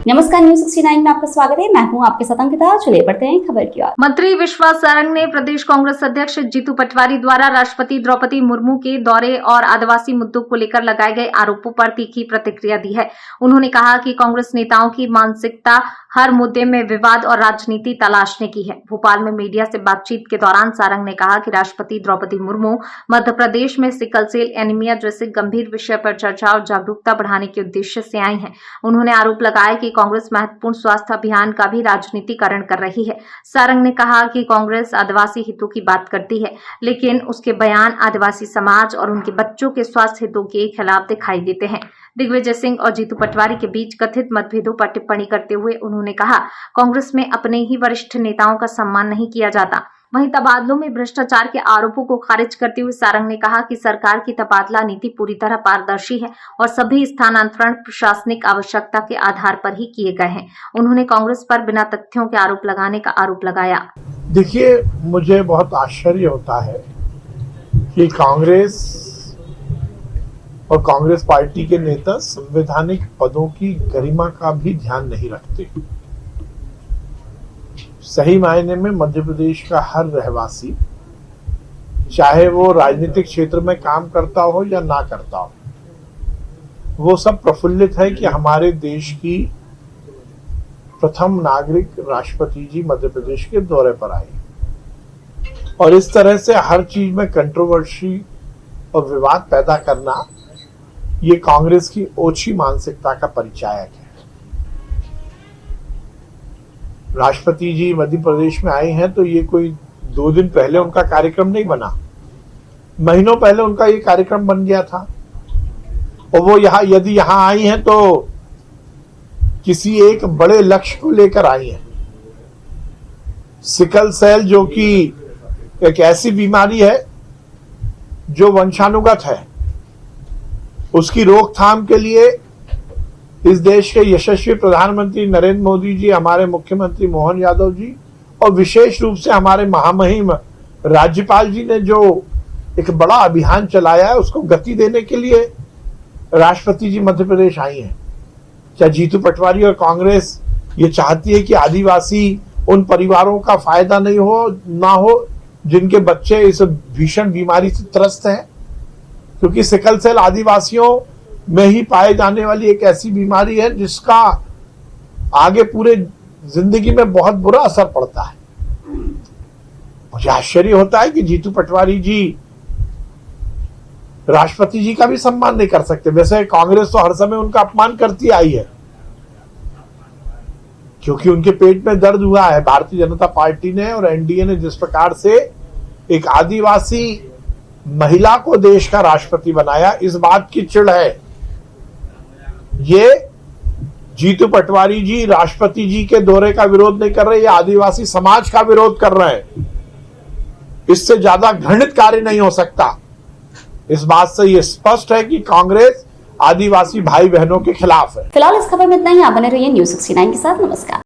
नमस्कार, न्यूज़ 69 में आपका स्वागत है। मैं हूं आपके साथ अंकिता। चलिए बढ़ते हैं खबर की ओर। मंत्री विश्वास सारंग ने प्रदेश कांग्रेस अध्यक्ष जीतू पटवारी द्वारा राष्ट्रपति द्रौपदी मुर्मू के दौरे और आदिवासी मुद्दों को लेकर लगाए गए आरोपों पर तीखी प्रतिक्रिया दी है। उन्होंने कहा कि कांग्रेस नेताओं की मानसिकता हर मुद्दे में विवाद और राजनीति तलाशने की है। भोपाल में मीडिया से बातचीत के दौरान सारंग ने कहा कि राष्ट्रपति द्रौपदी मुर्मू मध्य प्रदेश में सिकल सेल एनीमिया जैसे गंभीर विषय पर चर्चा और जागरूकता बढ़ाने के उद्देश्य से आई हैं। उन्होंने आरोप लगाया कि कांग्रेस महत्वपूर्ण स्वास्थ्य अभियान का भी राजनीतिकरण कर रही है। सारंग ने कहा कि कांग्रेस आदिवासी हितों की बात करती है, लेकिन उसके बयान आदिवासी समाज और उनके बच्चों के स्वास्थ्य हितों के खिलाफ दिखाई देते हैं। दिग्विजय सिंह और जीतू पटवारी के बीच कथित मतभेदों पर टिप्पणी करते हुए उन्होंने कहा, कांग्रेस में अपने ही वरिष्ठ नेताओं का सम्मान नहीं किया जाता। वहीं तबादलों में भ्रष्टाचार के आरोपों को खारिज करते हुए सारंग ने कहा कि सरकार की तबादला नीति पूरी तरह पारदर्शी है और सभी स्थानांतरण प्रशासनिक आवश्यकता के आधार पर ही किए गए हैं। उन्होंने कांग्रेस पर बिना तथ्यों के आरोप लगाने का आरोप लगाया। देखिए, मुझे बहुत आश्चर्य होता है कि कांग्रेस और कांग्रेस पार्टी के नेता संवैधानिक पदों की गरिमा का भी ध्यान नहीं रखते। सही मायने में मध्य प्रदेश का हर रहवासी, चाहे वो राजनीतिक क्षेत्र में काम करता हो या ना करता हो, वो सब प्रफुल्लित है कि हमारे देश की प्रथम नागरिक राष्ट्रपति जी मध्य प्रदेश के दौरे पर आए। और इस तरह से हर चीज में कंट्रोवर्सी और विवाद पैदा करना, ये कांग्रेस की ओछी मानसिकता का परिचायक है। राष्ट्रपति जी मध्य प्रदेश में आए हैं तो ये कोई 2 दिन पहले उनका कार्यक्रम नहीं बना, महीनों पहले उनका ये कार्यक्रम बन गया था। और वो यदि यहां आई हैं तो किसी एक बड़े लक्ष्य को लेकर आई हैं। सिकल सेल, जो कि एक ऐसी बीमारी है जो वंशानुगत है, उसकी रोकथाम के लिए इस देश के यशस्वी प्रधानमंत्री नरेंद्र मोदी जी, हमारे मुख्यमंत्री मोहन यादव जी और विशेष रूप से हमारे महामहिम राज्यपाल जी ने जो एक बड़ा अभियान चलाया है, उसको गति देने के लिए राष्ट्रपति जी मध्य प्रदेश आई हैं। क्या जीतू पटवारी और कांग्रेस ये चाहती है कि आदिवासी उन परिवारों का फायदा ना हो जिनके बच्चे इस भीषण बीमारी से त्रस्त हैं? क्योंकि सिकल सेल आदिवासियों में ही पाए जाने वाली एक ऐसी बीमारी है जिसका आगे पूरे जिंदगी में बहुत बुरा असर पड़ता है। मुझे आश्चर्य होता है कि जीतू पटवारी जी राष्ट्रपति जी का भी सम्मान नहीं कर सकते। वैसे कांग्रेस तो हर समय उनका अपमान करती आई है, क्योंकि उनके पेट में दर्द हुआ है। भारतीय जनता पार्टी ने और एनडीए ने जिस प्रकार से एक आदिवासी महिला को देश का राष्ट्रपति बनाया, इस बात की चिढ़ है। ये जीतू पटवारी जी राष्ट्रपति जी के दौरे का विरोध नहीं कर रहे, ये आदिवासी समाज का विरोध कर रहे हैं। इससे ज्यादा घृणित कार्य नहीं हो सकता। इस बात से ये स्पष्ट है कि कांग्रेस आदिवासी भाई बहनों के खिलाफ है। फिलहाल इस खबर में इतना ही। आप बने रहिए न्यूज़ 69 के साथ। नमस्कार।